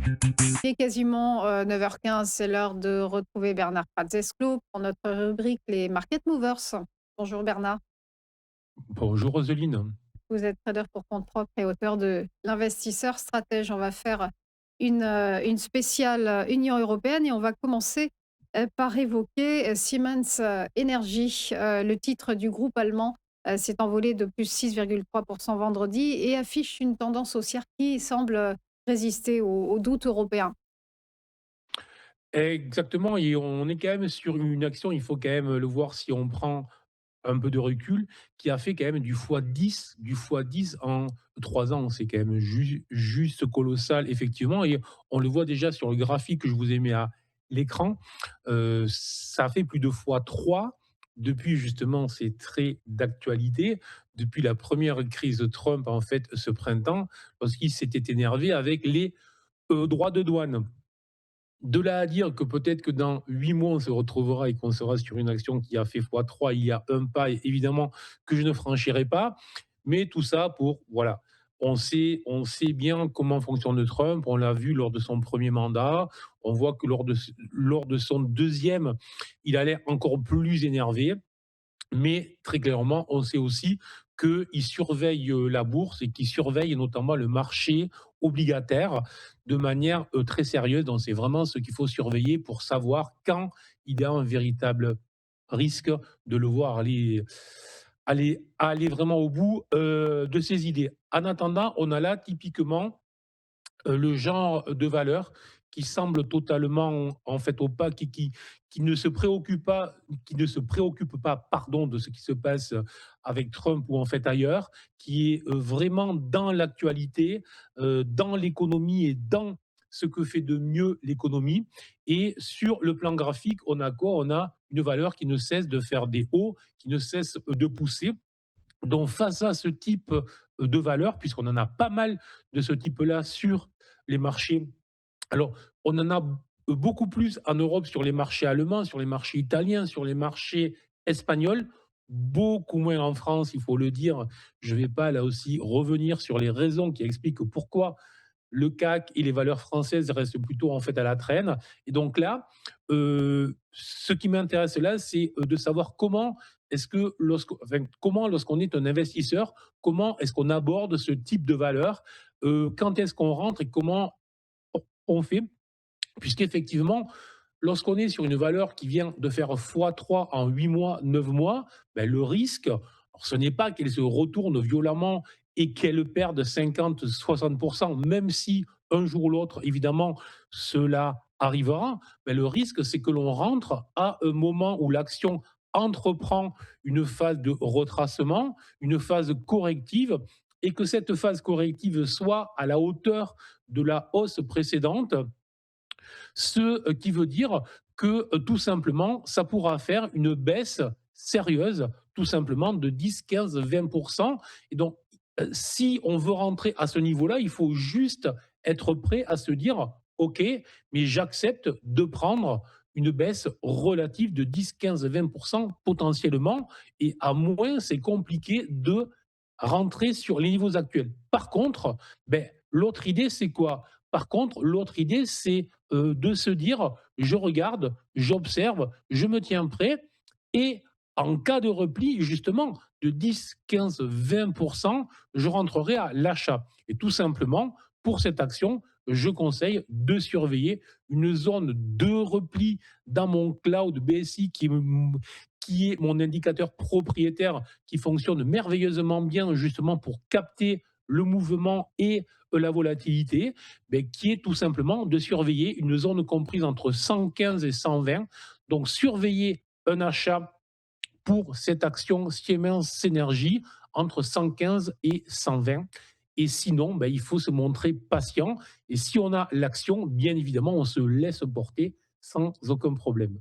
Il est quasiment 9h15, c'est l'heure de retrouver Bernard Pratzesclo pour notre rubrique Les Market Movers. Bonjour Bernard, Bonjour Roseline. vous êtes trader pour compte propre et auteur de L'investisseur stratège. On va faire une spéciale Union européenne et on va commencer par évoquer Siemens Energy. Le titre du groupe allemand s'est envolé de plus 6,3% vendredi et affiche une tendance haussière qui semble résister aux doutes européens. Exactement, et on est quand même sur une action, il faut quand même le voir si on prend un peu de recul, qui a fait quand même du x10 en 3 ans. C'est quand même juste colossal, effectivement, et on le voit déjà sur le graphique que je vous ai mis à l'écran. Ça fait plus de fois 3 depuis justement ces traits d'actualité, depuis la première crise de Trump, en fait, ce printemps, lorsqu'il s'était énervé avec les droits de douane. De là à dire que peut-être que dans 8 mois, on se retrouvera et qu'on sera sur une action qui a fait x3, il y a un pas, et évidemment, que je ne franchirai pas. Mais tout ça pour, voilà, on sait bien comment fonctionne Trump. On l'a vu lors de son premier mandat. On voit que lors de son deuxième, il allait encore plus énervé. Mais très clairement, on sait aussi qu'il surveille la bourse et qu'il surveille notamment le marché obligataire de manière très sérieuse. Donc, c'est vraiment ce qu'il faut surveiller pour savoir quand il y a un véritable risque de le voir aller vraiment au bout de ses idées. En attendant, on a là typiquement le genre de valeur qui semble totalement en fait opaque et qui ne se préoccupe pas, pardon, de ce qui se passe avec Trump ou en fait ailleurs, qui est vraiment dans l'actualité, dans l'économie et dans ce que fait de mieux l'économie. Et sur le plan graphique, on a quoi? On a une valeur qui ne cesse de faire des hauts, qui ne cesse de pousser. Donc, face à ce type de valeur, puisqu'on en a pas mal de ce type-là sur les marchés, alors on en a beaucoup plus en Europe sur les marchés allemands, sur les marchés italiens, sur les marchés espagnols, beaucoup moins en France, il faut le dire. Je ne vais pas là aussi revenir sur les raisons qui expliquent pourquoi le CAC et les valeurs françaises restent plutôt en fait à la traîne. Et donc là, ce qui m'intéresse là, c'est de savoir comment est-ce que comment lorsqu'on est un investisseur, comment est-ce qu'on aborde ce type de valeur, quand est-ce qu'on rentre et comment on fait, puisqu'effectivement, lorsqu'on est sur une valeur qui vient de faire x3 en 8 mois, 9 mois, ben, le risque, alors ce n'est pas qu'elle se retourne violemment et qu'elle perde 50-60%, même si un jour ou l'autre, évidemment, cela arrivera, ben, le risque, c'est que l'on rentre à un moment où l'action entreprend une phase de retracement, une phase corrective, et que cette phase corrective soit à la hauteur de la hausse précédente, ce qui veut dire que tout simplement, ça pourra faire une baisse sérieuse, tout simplement de 10, 15, 20%. Et donc, si on veut rentrer à ce niveau-là, il faut juste être prêt à se dire, OK, mais j'accepte de prendre une baisse relative de 10, 15, 20% potentiellement. Et à moins, c'est compliqué de rentrer sur les niveaux actuels. Par contre, ben, l'autre idée, c'est quoi? Par contre, l'autre idée, c'est de se dire, je regarde, j'observe, je me tiens prêt, et en cas de repli, justement, de 10, 15, 20%, je rentrerai à l'achat. Et tout simplement, pour cette action, je conseille de surveiller une zone de repli dans mon cloud BSI qui est mon indicateur propriétaire qui fonctionne merveilleusement bien justement pour capter le mouvement et la volatilité, ben, qui est tout simplement de surveiller une zone comprise entre 115 et 120. Donc, surveiller un achat pour cette action Siemens Energy entre 115 et 120. Et sinon, ben, il faut se montrer patient. Et si on a l'action, bien évidemment, on se laisse porter sans aucun problème.